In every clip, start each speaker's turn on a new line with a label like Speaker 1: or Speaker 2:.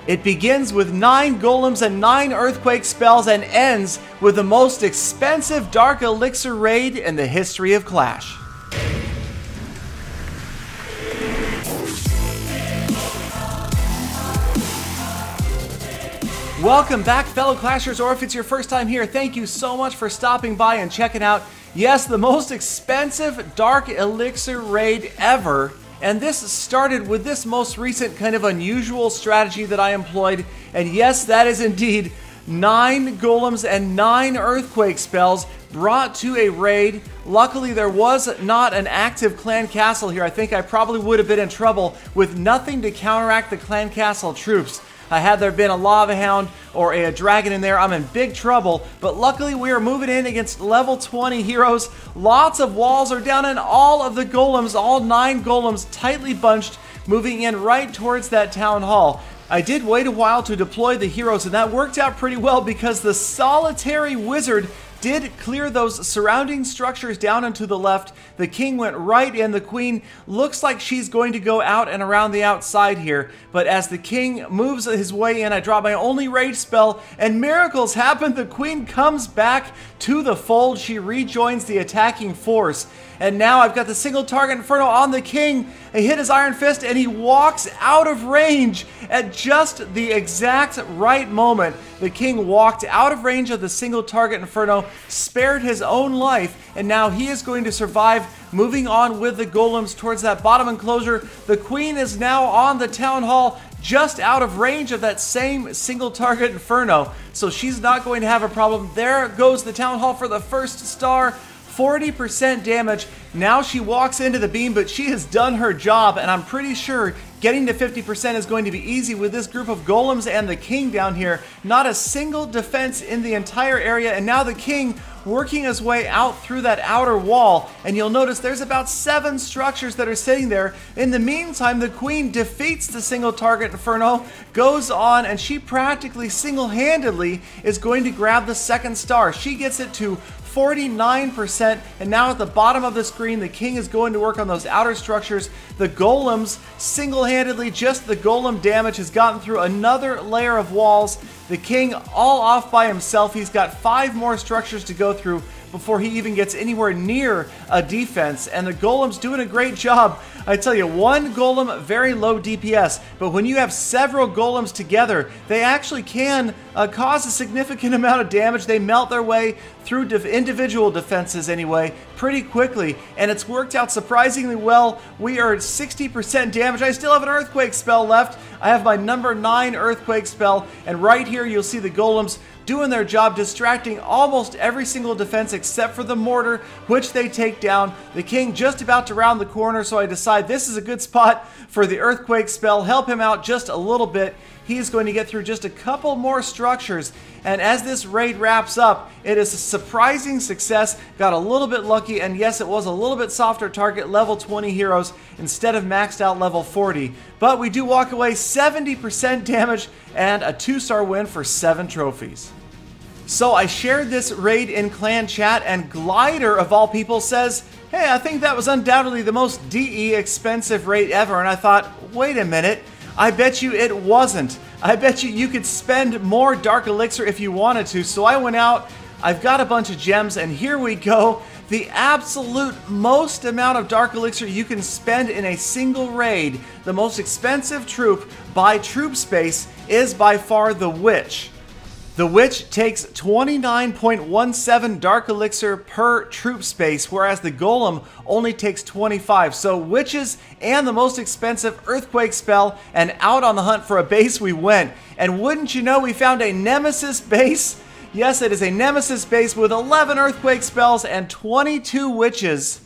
Speaker 1: It begins with 9 golems and 9 earthquake spells and ends with the most expensive Dark Elixir raid in the history of Clash. Welcome back, fellow Clashers, or if it's your first time here, thank you so much for stopping by and checking out, yes, the most expensive Dark Elixir raid ever. And this started with this most recent kind of unusual strategy that I employed. And yes, that is indeed 9 golems and 9 earthquake spells brought to a raid. Luckily, there was not an active clan castle here. I think I probably would have been in trouble with nothing to counteract the clan castle troops. Had there been a lava hound or a dragon in there, I'm in big trouble. But luckily, we are moving in against level 20 heroes. Lots of walls are down, and all of the golems, all 9 golems, tightly bunched, moving in right towards that town hall. I did wait a while to deploy the heroes, and that worked out pretty well because the solitary wizard did clear those surrounding structures down and to the left. The king went right in. The queen looks like she's going to go out and around the outside here. But as the king moves his way in, I drop my only rage spell, and miracles happen. The queen comes back to the fold. She rejoins the attacking force. And now I've got the single target Inferno on the king. I hit his Iron Fist, and he walks out of range at just the exact right moment. The king walked out of range of the single target Inferno, spared his own life, and now he is going to survive, moving on with the golems towards that bottom enclosure. The queen is now on the town hall, just out of range of that same single target Inferno, so she's not going to have a problem. There goes the town hall for the first star. 40% damage. Now she walks into the beam, but she has done her job, and I'm pretty sure getting to 50% is going to be easy with this group of golems and the king down here. Not a single defense in the entire area, and now the king working his way out through that outer wall, and you'll notice there's about 7 structures that are sitting there. In the meantime, the queen defeats the single target Inferno, goes on, and she practically single-handedly is going to grab the second star. She gets it to 49%, and now at the bottom of the screen, the king is going to work on those outer structures. The golems, single-handedly, just the golem damage has gotten through another layer of walls. The king all off by himself. He's got 5 more structures to go through before he even gets anywhere near a defense, and the golem's doing a great job. I tell you, one golem, very low DPS, but when you have several golems together, they actually can cause a significant amount of damage. They melt their way through individual defenses anyway, pretty quickly, and it's worked out surprisingly well. We are at 60% damage. I still have an earthquake spell left. I have my number 9 earthquake spell, and right here you'll see the golems doing their job, distracting almost every single defense except for the mortar, which they take down. The king just about to round the corner, so I decide this is a good spot for the earthquake spell. Help him out just a little bit. He's going to get through just a couple more structures, and as this raid wraps up, it is a surprising success. Got a little bit lucky, and yes, it was a little bit softer target, level 20 heroes instead of maxed out level 40. But we do walk away 70% damage and a 2-star win for 7 trophies. So I shared this raid in clan chat, and Glider of all people says, hey, I think that was undoubtedly the most DE expensive raid ever. And I thought, wait a minute, I bet you it wasn't. I bet you could spend more Dark Elixir if you wanted to. So I went out, I've got a bunch of gems, and here we go. The absolute most amount of Dark Elixir you can spend in a single raid, the most expensive troop by troop space, is by far the Witch. The Witch takes 29.17 Dark Elixir per troop space, whereas the Golem only takes 25. So Witches and the most expensive earthquake spell, and out on the hunt for a base we went. And wouldn't you know, we found a Nemesis base. Yes, it is a Nemesis base with 11 earthquake spells and 22 Witches.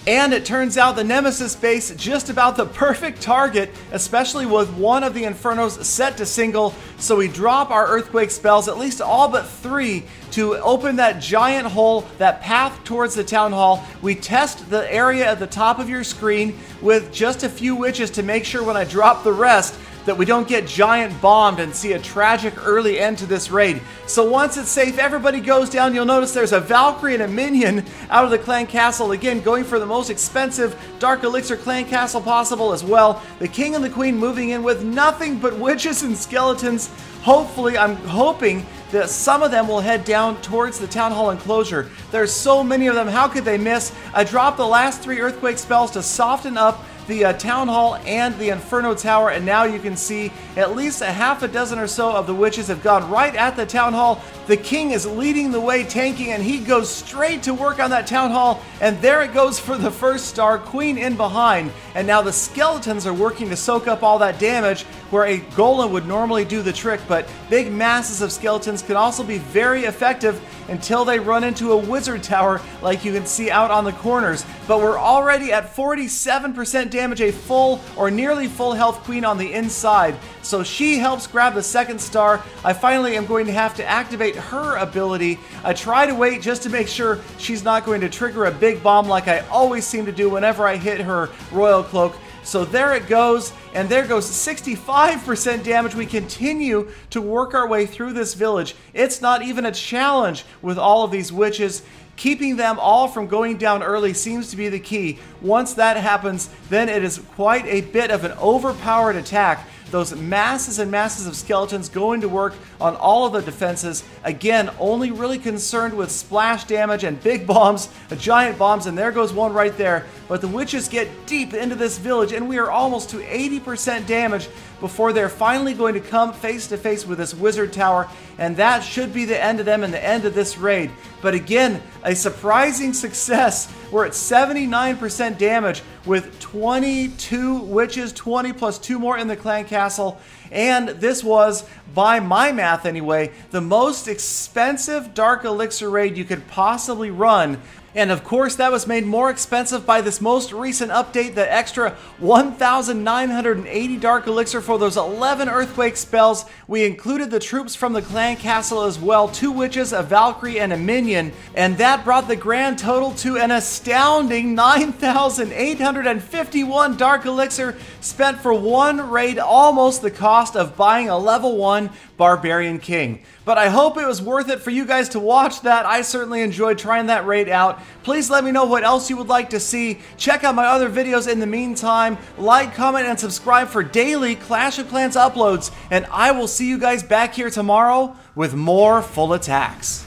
Speaker 1: And it turns out the Nemesis base, just about the perfect target, especially with one of the Infernos set to single. So we drop our earthquake spells, at least all but 3, to open that giant hole, that path towards the town hall. We test the area at the top of your screen with just a few witches to make sure when I drop the rest that we don't get giant bombed and see a tragic early end to this raid. So once it's safe, everybody goes down. You'll notice there's a Valkyrie and a minion out of the clan castle. Again, going for the most expensive Dark Elixir clan castle possible as well. The king and the queen moving in with nothing but witches and skeletons. Hopefully, I'm hoping that some of them will head down towards the town hall enclosure. There's so many of them, how could they miss? I dropped the last 3 earthquake spells to soften up the town hall and the Inferno Tower, and now you can see at least a half a dozen or so of the witches have gone right at the town hall. The king is leading the way, tanking, and he goes straight to work on that town hall, and there it goes for the first star, queen in behind. And now the skeletons are working to soak up all that damage, where a golem would normally do the trick, but big masses of skeletons can also be very effective until they run into a wizard tower like you can see out on the corners. But we're already at 47% damage, a full or nearly full health queen on the inside. So she helps grab the second star. I finally am going to have to activate her ability. I try to wait just to make sure she's not going to trigger a big bomb like I always seem to do whenever I hit her royal cloak. So there it goes, and there goes 65% damage. We continue to work our way through this village. It's not even a challenge with all of these witches. Keeping them all from going down early seems to be the key. Once that happens, then it is quite a bit of an overpowered attack. Those masses and masses of skeletons going to work on all of the defenses. Again, only really concerned with splash damage and big bombs, giant bombs, and there goes one right there. But the witches get deep into this village, and we are almost to 80% damage before they're finally going to come face to face with this wizard tower, and that should be the end of them and the end of this raid. But again, a surprising success. We're at 79% damage with 22 witches, 20 plus 2 more in the clan castle. And this was, by my math anyway, the most expensive Dark Elixir raid you could possibly run. And of course, that was made more expensive by this most recent update, the extra 1,980 Dark Elixir for those 11 earthquake spells. We included the troops from the clan castle as well, 2 witches, a Valkyrie, and a minion. And that brought the grand total to an astounding 9,851 Dark Elixir spent for one raid, almost the cost of buying a level 1 Barbarian King. But I hope it was worth it for you guys to watch that. I certainly enjoyed trying that raid out. Please let me know what else you would like to see. Check out my other videos in the meantime. Like, comment, and subscribe for daily Clash of Clans uploads. And I will see you guys back here tomorrow with more full attacks.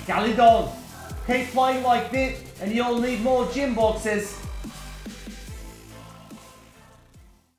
Speaker 1: Galadon, keep playing like this and you'll need more gym boxes.